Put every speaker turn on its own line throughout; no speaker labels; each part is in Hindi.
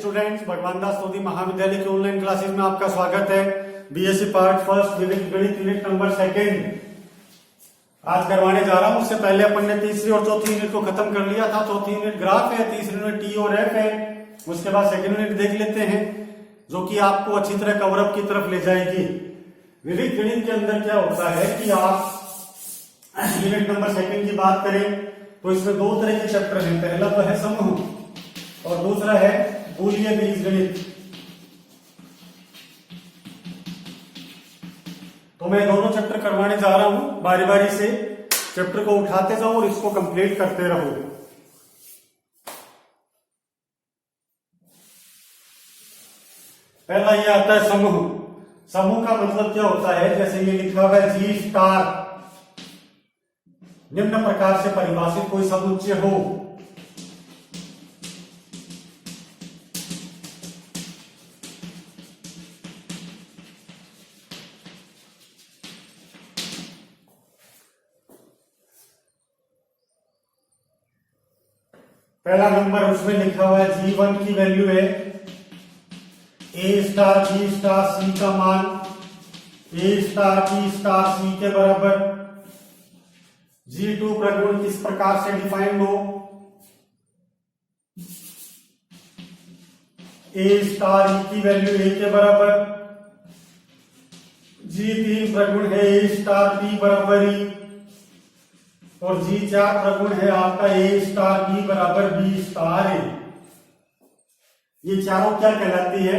स्टूडेंट्स, भगवान दास सोधी महाविद्यालय की ऑनलाइन क्लासेस में आपका स्वागत है। बीएससी पार्ट फर्स्ट गणित यूनिट नंबर सेकेंड आज करवाने जा रहा हूं। उससे पहले अपन ने तीसरी और चौथी यूनिट को खत्म कर लिया था। चौथी यूनिट ग्राफ है, तीसरी यूनिट टी और एफ है। उसके बाद सेकेंड यूनिट देख लेते हैं जो कि आपको अच्छी तरह कवरअप की तरफ ले जाएगी। विविध गणित के अंदर क्या होता है कि आप यूनिट नंबर सेकेंड की बात करें तो इसमें दो तरह के चैप्टर हैं। पहला तो है समूह और दूसरा है बूलियन बीजगणित। तो मैं दोनों चैप्टर करवाने जा रहा हूं। बारी बारी से चैप्टर को उठाते जाओ और इसको कंप्लीट करते रहो। पहला ये आता है समूह। समूह का मतलब क्या होता है, जैसे ये लिखा हुआ है जी स्टार, निम्न प्रकार से परिभाषित कोई समुच्चय हो। पहला नंबर उसमें लिखा हुआ है G1 की वैल्यू है A star B star C का मान A star B star C के बराबर। G2 प्रगुण किस प्रकार से डिफाइंड हो, A स्टार E की वैल्यू A के बराबर। G3 प्रगुण है A स्टार B बराबर E और G4 प्रगुण है आपका A स्टार B बराबर B स्टार A। ये चारों क्या कहलाती है,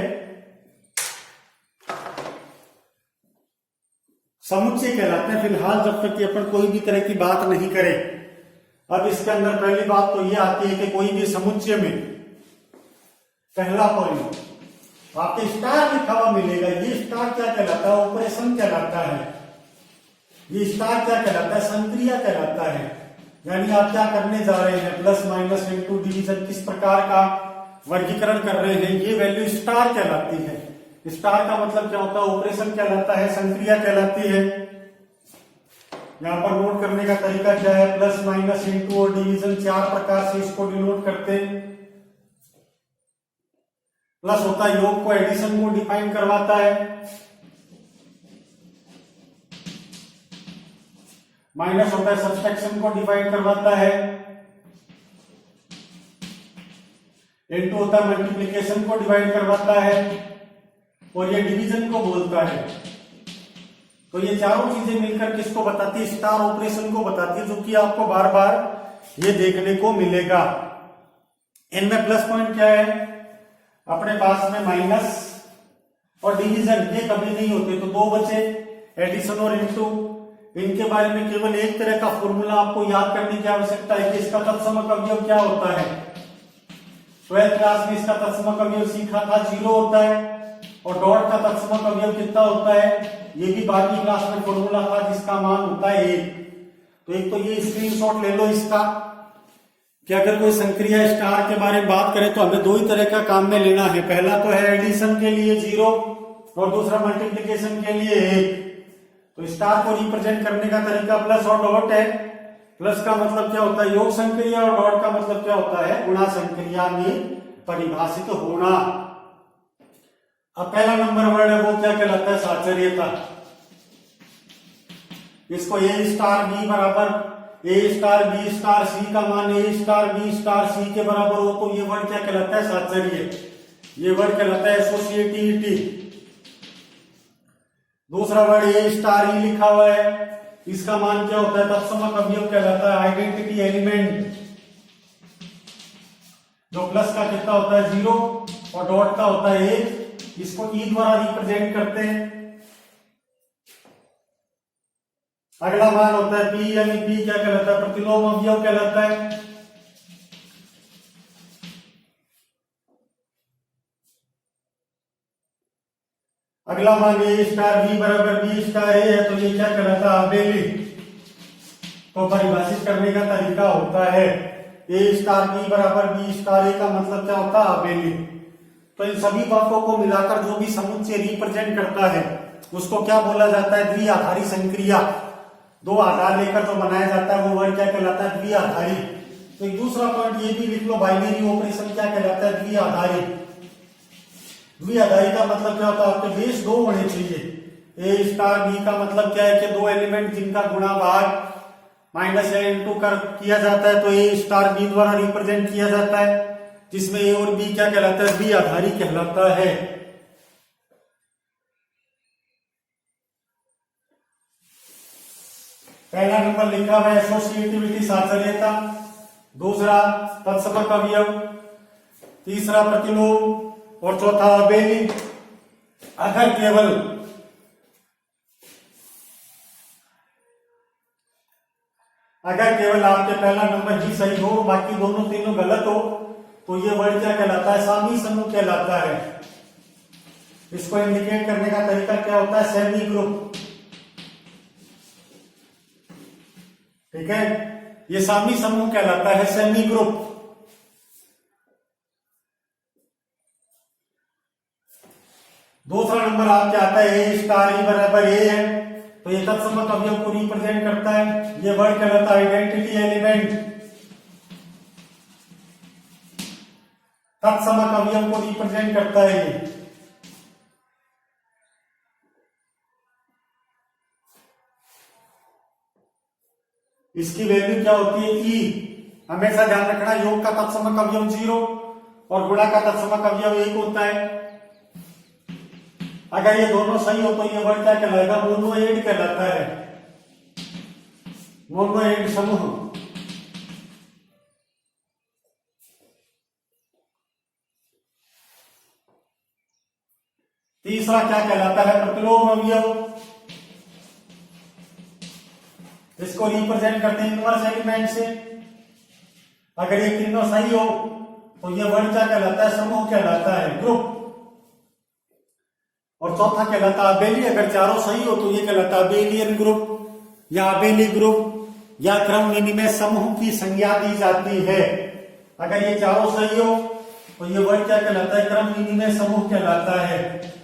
समुच्चय कहलाते हैं। फिलहाल जब तक कि अपन कोई भी तरह की बात नहीं करें। अब इसके अंदर पहली बात तो ये आती है कि कोई भी समुच्चय में पहला पॉइंट आपके स्टार लिखा हुआ मिलेगा। ये स्टार क्या कहलाता है, ऑपरेशन कहलाता है। ये स्टार क्या कहलाता है, संक्रिया कहलाता है। यानी आप क्या करने जा रहे हैं, प्लस माइनस इंटू डिवीजन किस प्रकार का वर्गीकरण कर रहे हैं, ये वैल्यू स्टार कहलाती है। स्टार का मतलब क्या होता है, ऑपरेशन कहलाता है, संक्रिया कहलाती है। यहां पर नोट करने का तरीका क्या है, प्लस माइनस इंटू और डिवीजन चार प्रकार से इसको डिनोट करते हैं। प्लस होता है योग को, एडिशन को डिफाइन करवाता है। माइनस होता है सब्सट्रैक्शन को डिफाइन करवाता है। इनटू होता है मल्टीप्लिकेशन को डिवाइड करवाता है और ये डिवीजन को बोलता है। तो ये चारों चीजें मिलकर किसको बताती है, स्टार ऑपरेशन को बताती है, जो कि आपको बार बार ये देखने को मिलेगा। इनमें प्लस पॉइंट क्या है, अपने पास में माइनस और डिवीजन ये कभी नहीं होते, तो दो बचे एडिशन और इनटू। इनके बारे में केवल एक तरह का फॉर्मूला आपको याद करने की आवश्यकता है कि इसका तत्समक अवयव क्या होता है। 12th क्लास में इसका तत्समक अवयव सीखा था, 0 होता है और डॉट का तत्समक अवयव कितना होता है, ये भी बाकी क्लास में फॉर्मूला था जिसका मान होता है 1। तो एक तो ये स्क्रीनशॉट ले लो इसका कि अगर कोई संक्रिया स्टार के बारे में बात करें तो हमें दो ही तरह का काम में लेना है। पहला तो है एडिशन के लिए 0 और दूसरा मल्टीप्लिकेशन के लिए 1। तो स्टार को रिप्रेजेंट करने का तरीका प्लस और डॉट है। प्लस का मतलब क्या होता है, योग संक्रिया, और डॉट का मतलब क्या होता है, गुणा संक्रिया में परिभाषित होना। अब पहला नंबर वर्ड है वो क्या कहलाता है, साचर्यता। इसको ए स्टार बी बराबर ए स्टार बी स्टार सी का मान ए स्टार बी स्टार सी के बराबर हो तो ये वर्ड क्या कहलाता है, साचर्य। ये वर्ड कहलाता है एसोसिएटिविटी। दूसरा वर्ड ए स्टार ई लिखा हुआ है, इसका मान क्या होता है, तत्समक अवयव कहलाता है, आइडेंटिटी एलिमेंट। जो प्लस का कितना होता है 0 और डॉट का होता है 1, इसको ई द्वारा रिप्रेजेंट करते हैं। अगला मान होता है पी, यानी पी क्या कहलाता है, प्रतिलोम अवयव कहलाता है। अगला मान ए स्टार बी बराबर बी स्टार ए है, तो ये क्या कहलाता है, आबेली। तो परिभाषित करने का तरीका होता है ए स्टार बी बराबर बी स्टार ए का मतलब क्या होता है, आबेली। तो इन सभी बातों को मिलाकर जो भी समुच्चय रिप्रेजेंट करता है उसको क्या बोला जाता है, द्विआधारी संक्रिया। दो आधार लेकर जो बनाया जाता है वो वर्ड क्या कहलाता है, द्विआधारी। तो एक दूसरा पॉइंट ये भी लिख लो, बाइनरी ऑपरेशन क्या कहलाता है, द्विआधारी। द्विआधारी का मतलब क्या होता है, आपके बेस दो होने चाहिए। ए स्टार बी का मतलब क्या है कि दो एलिमेंट जिनका गुणा भाग माइनस ए इंटू कर किया जाता है, तो ए स्टार बी द्वारा रिप्रेजेंट किया जाता है, जिसमें ए और बी क्या कहलाता है, द्विआधारी कहलाता है। पहला नंबर लिखा हुआ है एसोसिएटिविटी साचर्यता, दूसरा तत्समक अवयव, तीसरा प्रतिलोम और चौथा अबेली। अगर केवल आपके पहला नंबर ही सही हो, बाकी दोनों तीनों गलत हो, तो ये वर्ड क्या कहलाता है, सामी समूह कहलाता है। इसको इंडिकेट करने का तरीका क्या होता है, सेमी ग्रुप। ठीक है, ये सामी समूह कहलाता है, सेमी ग्रुप। दूसरा नंबर आपके आता है ए स्टार ई बराबर ए है, तो ये तत्समक अवयव को रिप्रेजेंट करता है। ये वर्ड कहलाता है आइडेंटिटी एलिमेंट। तत्समक अवयव को रिप्रेजेंट करता है ये। इसकी वैल्यू क्या होती है, ई। हमेशा ध्यान रखना, योग का तत्समक अवयव 0 और गुणा का तत्समक अवयव 1 होता है। अगर ये दोनों सही हो तो ये वर्ड क्या कहलाएगा, मोनोएड कहलाता है, मोनोएड समूह। तीसरा क्या कहलाता है, प्रतिलोम अवयव। इसको रिप्रेजेंट करते हैं इनवर्स एलिमेंट से। अगर ये तीनों सही हो तो ये वर्ड क्या कहलाता है, समूह कहलाता है, ग्रुप। और चौथा कहलाता है अबेली। अगर चारों सही हो तो ये कहलाता है अबेलियन ग्रुप या अबेली ग्रुप, या क्रम विनिमय समूह की संज्ञा दी जाती है। अगर ये चारों सही हो तो ये वर्ड क्या कहलाता है, क्रम विनिमय समूह कहलाता है।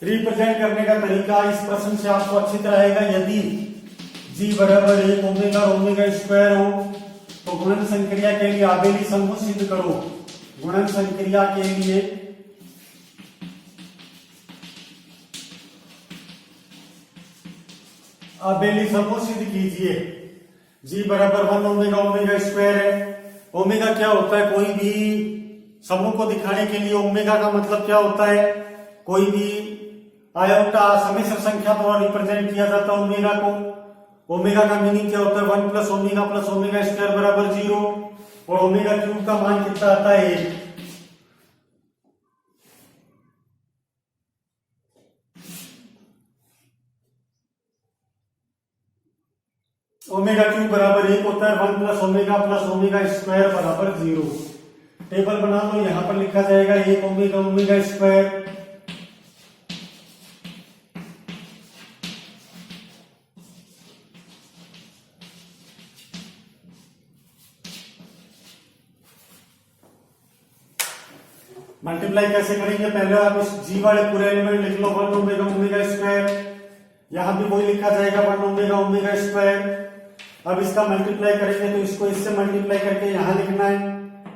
रिप्रेजेंट करने का तरीका इस प्रश्न से आपको अच्छी तरह आएगा। यदि जी बराबर 1 ओमेगा ओमेगा स्क्वायर हो तो गुणन संक्रिया के लिए आबेली समूह सिद्ध करो। गुणन संक्रिया के लिए आबेली समूह सिद्ध कीजिए। जी बराबर 1 ओमेगा ओमेगा स्क्वायर है। ओमेगा क्या होता है, कोई भी समूह को दिखाने के लिए ओमेगा का मतलब क्या होता है, कोई भी आयोटा समिश्र संख्या द्वारा रिप्रेजेंट किया जाता है ओमेगा को। ओमेगा का मीनिंग क्या होता है, 1 प्लस ओमेगा स्क्वायर बराबर 0, और ओमेगा क्यूब का मान कितना आता है, 1। ओमेगा क्यूब बराबर 1 होता है, 1 प्लस ओमेगा स्क्वायर बराबर 0। टेबल बना लो, यहां पर लिखा जाएगा 1 ओमेगा स्क्वायर मल्टीप्लाई कैसे करेंगे, पहले आप इस जी वाले पूरे एलिमेंट लिख लो 1 ओमेगा स्क्वायर, यहां भी वही लिखा जाएगा 1 ओमेगा स्क्वायर। अब इसका मल्टीप्लाई करेंगे तो इसको इससे मल्टीप्लाई करके यहां लिखना है,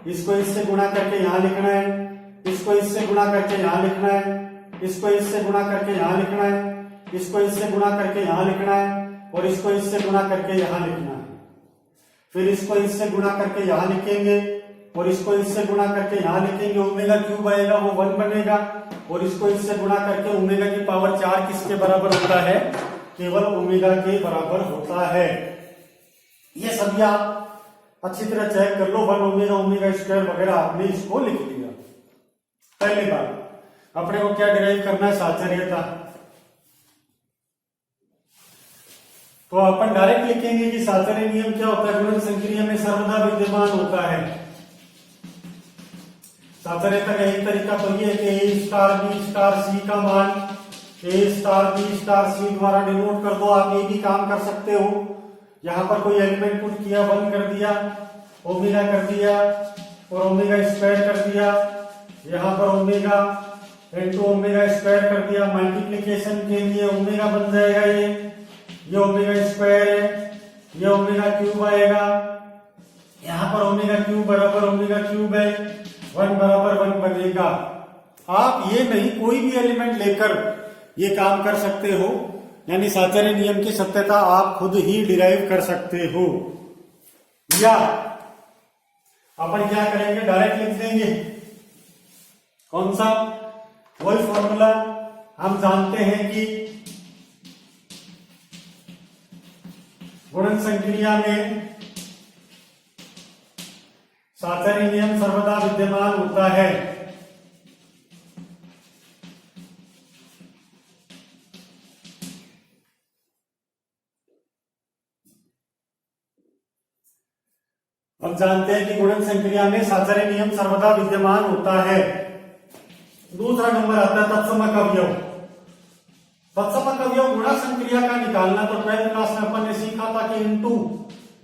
इसको इससे गुणा करके यहां लिखना है, इसको इससे गुणा करके यहां लिखना है, इसको इससे गुणा करके यहां लिखना है, इसको इससे गुणा करके यहां लिखना है, और इसको इससे गुणा करके यहां लिखना है। फिर इसको इससे गुणा करके यहां लिखेंगे और इसको इससे गुणा करके यहां लिखेंगे, ओमेगा क्यूब आएगा वो 1 बनेगा, और इसको इससे गुणा करके ओमेगा की पावर 4 किसके बराबर होता है, केवल ओमेगा के बराबर होता है। ये सभी आप अच्छी तरह चेक कर लो। 1 ओमेगा स्क्वायर वगैरह आपने इसको लिख लिया। पहली बात अपने को क्या डिराइव करना है, साचर्यता। तो अपन डायरेक्ट लिखेंगे कि साचर्य नियम क्या होता है, गुणन संक्रिया में सर्वदा विद्यमान होता है। साचर्यता का एक तरीका तो ये है कि ए स्टार बी स्टार सी का मान ए स्टार बी स्टार सी द्वारा डिनोट कर दो। आप ये भी काम कर सकते हो यहाँ पर कोई एलिमेंट पुट किया, 1 कर दिया, ओमेगा कर दिया और ओमेगा स्क्वायर कर दिया, यहाँ पर ओमेगा इंटू ओमेगा स्क्वायर कर दिया। मल्टीप्लीकेशन के लिए ओमेगा बन जाएगा, ये ओमेगा स्क्वायर है, ये ओमेगा क्यूब आएगा, यहाँ पर ओमेगा क्यूब बराबर ओमेगा क्यूब है, 1 बराबर 1 बनेगा। आप ये नहीं कोई भी एलिमेंट लेकर ये काम कर सकते हो, यानी साचर्य नियम की सत्यता आप खुद ही डिराइव कर सकते हो। या अपन क्या करेंगे, डायरेक्ट लिख देंगे। कौन सा? वही फॉर्मूला। हम जानते हैं कि गुणन संक्रिया में साचर्य नियम सर्वदा विद्यमान होता है। हम जानते हैं कि गुणन संक्रिया में साचर्य नियम सर्वदा विद्यमान होता है। दूसरा नंबर आता है तत्समक अवयव। तत्समक अवयव गुणा संक्रिया का निकालना। तो 12th क्लास में अपन ने सीखा था कि इनटू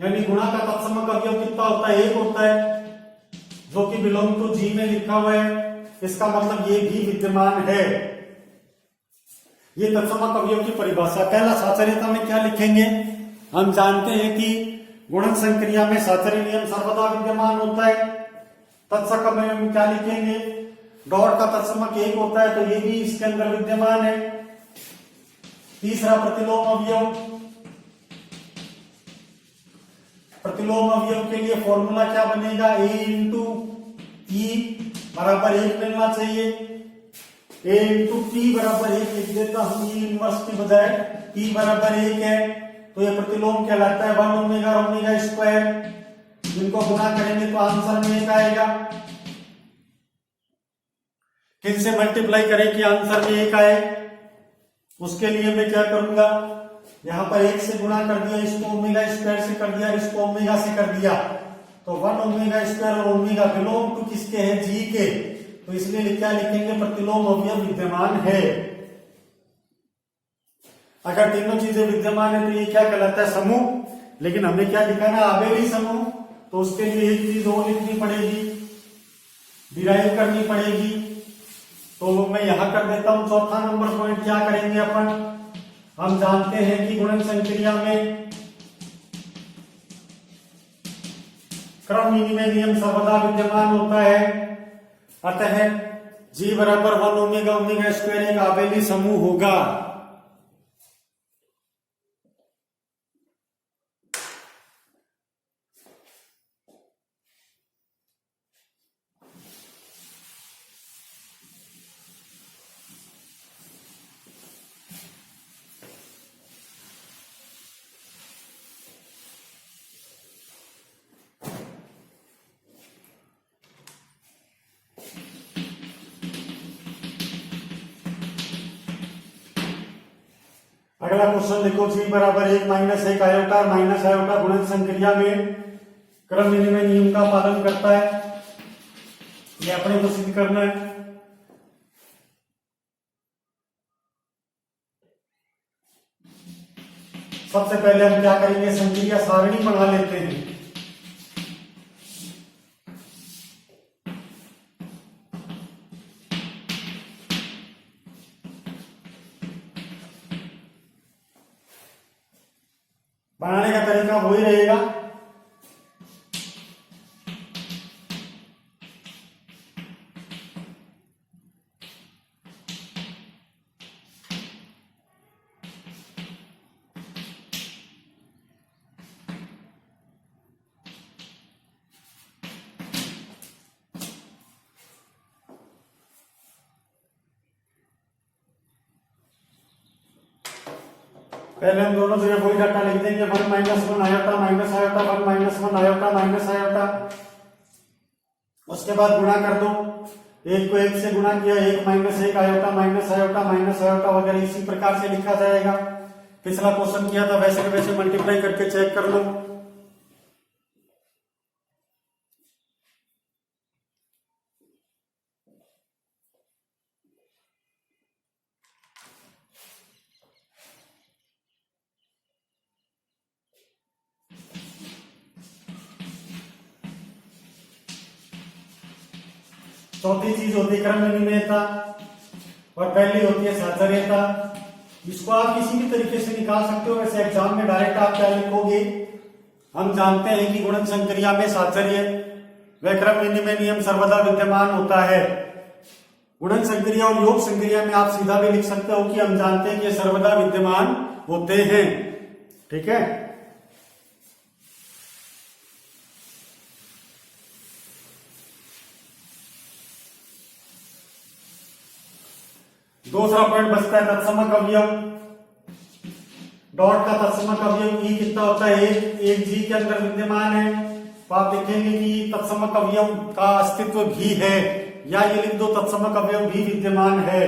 यानी गुणा का तत्समक अवयव कितना होता है? 1 होता है, जो कि बिलोंग टू जी में लिखा हुआ है। इसका मतलब ये भी विद्यमान है। ये तत्समक अवयव की परिभाषा। पहला साचर्यता में क्या लिखेंगे? हम जानते हैं कि गुणन संक्रिया में साचर्य नियम सर्वदा विद्यमान होता है। तत्समक अवयव में क्या लिखेंगे? डॉट का तत्समक 1 होता है, तो ये भी इसके अंदर विद्यमान है। तीसरा प्रतिलोम अवयव। प्रतिलोम अवयव के लिए फॉर्मूला क्या बनेगा? a इंटू ई बराबर 1 मिलना चाहिए। a इंटू पी बराबर 1 लिख देता हूं, ई इनवर्स की बजाय p बराबर 1 है, तो ये प्रतिलोम कहलाता है 1 ओमेगा ओमेगा स्क्वायर। जिनको गुणा करेंगे तो आंसर में 1 आएगा। किससे मल्टीप्लाई करें कि आंसर में 1 आए? उसके लिए मैं क्या करूंगा, यहां पर 1 से गुणा कर दिया, इसको ओमेगा स्क्वायर से कर दिया, इसको ओमेगा से कर दिया, तो 1 ओमेगा स्क्वायर और ओमेगा बिलोंग टू किसके हैं? जी के। तो इसलिए क्या लिखेंगे? प्रतिलोम अवयव विद्यमान है। अगर तीनों चीजें विद्यमान है तो ये क्या कहलाता है? समूह। लेकिन हमने क्या लिखा ना, आबेली समूह। तो उसके लिए एक चीज और लिखनी पड़ेगी, डिराइव करनी पड़ेगी। तो मैं यहां कर देता हूं। चौथा नंबर पॉइंट क्या करेंगे अपन? हम जानते हैं कि गुणन संक्रिया में क्रम विनिमय नियम सर्वदा विद्यमान होता है। अतः जी बराबर 1 ओमेगा ओमेगा स्क्वायर एक आबेली समूह होगा। अगला क्वेश्चन देखो, जी बराबर 1 माइनस 1 आयोटा माइनस आयोटा गुणन संक्रिया में क्रम विनिमय नियम का पालन करता है। ये अपने को सिद्ध करना है। सबसे पहले हम क्या करेंगे? संक्रिया सारणी बना लेते हैं। बनाने का तरीका वही रहेगा। पहले हम दोनों जगह वही डाटा लिख देंगे, 1 minus 1 iota minus iota 1 minus 1 iota minus iota. उसके बाद गुणा कर दो, 1 को 1 से गुणा किया, 1 माइनस 1 आयोटा माइनस आयोटा वगैरह इसी प्रकार से लिखा जाएगा। पिछला क्वेश्चन किया था वैसे के वैसे मल्टीप्लाई करके चेक कर लो। चौथी चीज होती है क्रम विनिमयता और पहली होती है साहचर्यता। इसको आप किसी भी तरीके से निकाल सकते हो। वैसे एग्जाम में डायरेक्ट आप क्या लिखोगे, हम जानते हैं कि गुणन संक्रिया में साहचर्य व क्रम विनिमय नियम सर्वदा विद्यमान होता है। गुणन संक्रिया और योग संक्रिया में आप सीधा भी लिख सकते हो कि हम जानते हैं कि सर्वदा विद्यमान होते हैं। ठीक है। दूसरा पॉइंट बचता है तत्समक अवयव। डॉट का तत्समक अवयव ई कितना होता है, एक जी के अंदर विद्यमान है। तो आप देखेंगे कि तत्समक अवयव का अस्तित्व भी है, या ये लिख दो तत्समक अवयव भी विद्यमान है।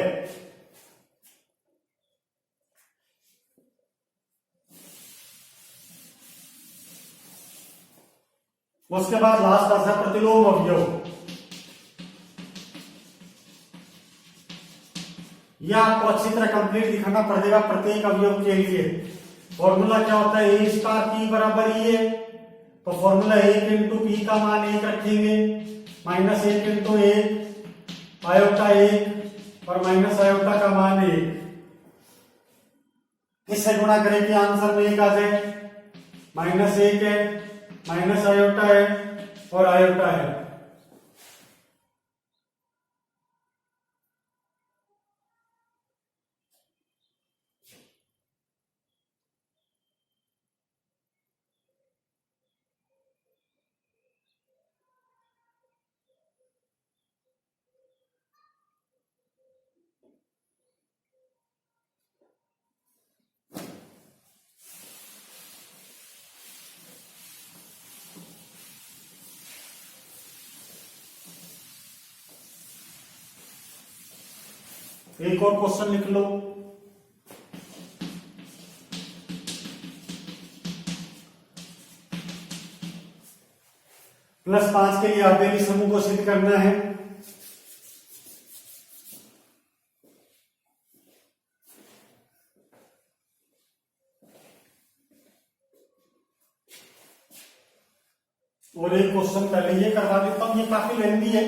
उसके बाद लास्ट आता है प्रतिलोम अवयव। यह आपको अच्छी तरह कंप्लीट दिखाना पड़ेगा प्रत्येक अवयव के लिए। फॉर्मूला क्या होता है, ए स्टार पी बराबर ई है। तो फॉर्मूला 1 इंटू पी का मान 1 रखेंगे, माइनस 1 इंटू 1 आयोटा 1 और माइनस आयोटा का मान 1। किससे गुणा करें कि आंसर में 1 आ जाए। माइनस 1 है, माइनस आयोटा है और आयोटा है। एक और क्वेश्चन लिख लो। +5 के लिए आबेली समूह को सिद्ध करना है। और एक क्वेश्चन पहले ये करवा देता हूं, ये काफी लेंदी है,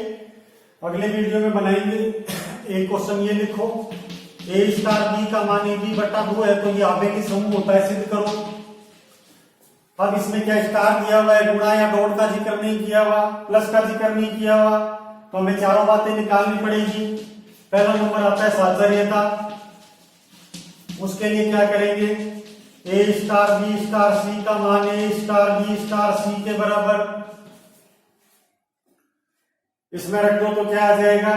अगले वीडियो में बनाएंगे। एक क्वेश्चन ये लिखो, ए स्टार बी का मान ए बी बटा 2 है, तो ये आबेली समूह होता है, सिद्ध करो। अब इसमें क्या स्टार दिया हुआ है, गुणा या डॉट का जिक्र नहीं किया हुआ, प्लस का जिक्र नहीं किया हुआ, तो हमें चारों बातें निकालनी पड़ेगी। पहला नंबर आता है साहचर्यता। उसके लिए क्या करेंगे, ए स्टार बी स्टार सी का मान ए स्टार बी स्टार सी के बराबर, इसमें रख दो तो क्या आ जाएगा,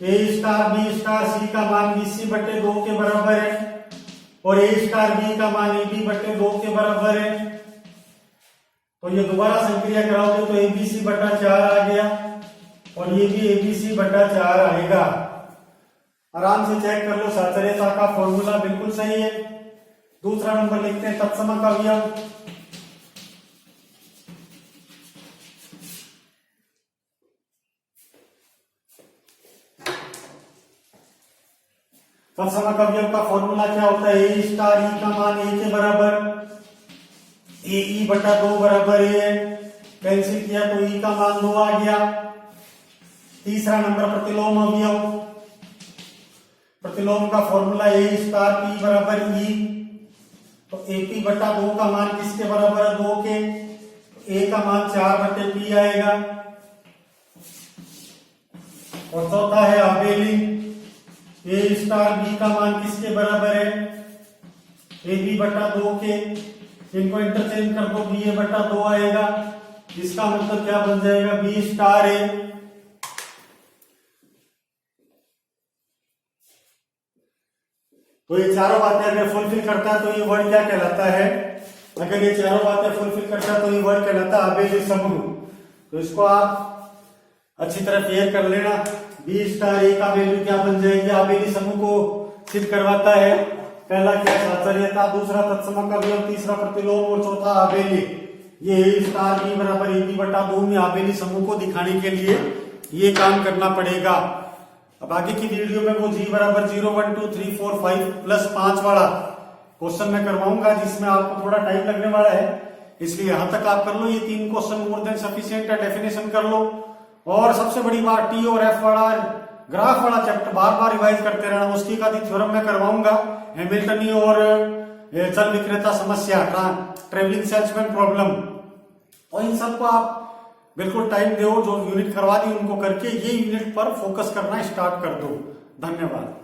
ए स्टार बी स्टार सी का मान बी सी बटे 2 के बराबर है और ए स्टार बी का मान ए बी बटे 2 के बराबर है। तो ये दोबारा संक्रिया कराओगे तो ए बी सी बटा 4 आ गया और ये भी ए बी सी बटा 4 आएगा। आराम से चेक कर लो, साहचर्यता का फॉर्मूला बिल्कुल सही है। दूसरा नंबर लिखते हैं तत्समक अवयव। तत्समक अवयव का फॉर्मूला क्या होता है, ए स्टार ई का मान ए के बराबर, ए ई बटा 2 बराबर है, कैंसिल किया तो ई का मान 2 आ गया। तीसरा नंबर प्रतिलोम अवयव। प्रतिलोम का फॉर्मूला ए स्टार पी बराबर ई, तो ए पी बटा 2 का मान किसके बराबर है, 2 के, तो ए का मान 4 बटे पी आएगा। और चौथा है आबेली। ए स्टार बी का मान किसके बराबर है, ए बी बटा 2 के, इनको इंटरचेंज कर दो, बी ए बटा 2 आएगा। इसका मतलब क्या बन जाएगा, बी स्टार है। तो ये चारों बातें अगर फुलफिल करता है तो ये वर्ड क्या कहलाता है, अगर ये चारों बातें फुलफिल करता है तो ये वर्ड कहलाता है आबेली समूह। तो इसको आप अच्छी तरह क्लियर कर लेना। बी स्टार ए का वैल्यू क्या बन जाएगी, आबेली समूह को सिद्ध करवाता है। पहला क्या साहचर्यता, दूसरा तत्समक अवयव, तीसरा प्रतिलोम और चौथा आबेली। ये ए स्टार बी बराबर ए बी बटा 2 में आबेली समूह को दिखाने के लिए ये काम करना पड़ेगा। अब आगे की वीडियो में वो जी बराबर 0 1 2 3 4 5 प्लस 5 वाला क्वेश्चन मैं करवाऊंगा, जिसमें आपको थोड़ा टाइम लगने वाला है, इसलिए यहां तक आप कर लो। ये 3 क्वेश्चन मोर देन सफिशिएंट है, डेफिनेशन कर लो और सबसे बड़ी बात टी और एफ वाला ग्राफ वाला चैप्टर बार बार रिवाइज करते रहना। उसकी एक आधी थ्योरम में करवाऊंगा, हैमिल्टनी और चल विक्रेता समस्या, ट्रेवलिंग सेल्समैन प्रॉब्लम, और इन सबको आप बिल्कुल टाइम दो, जो यूनिट करवा दी उनको करके ये यूनिट पर फोकस करना स्टार्ट कर दो। धन्यवाद।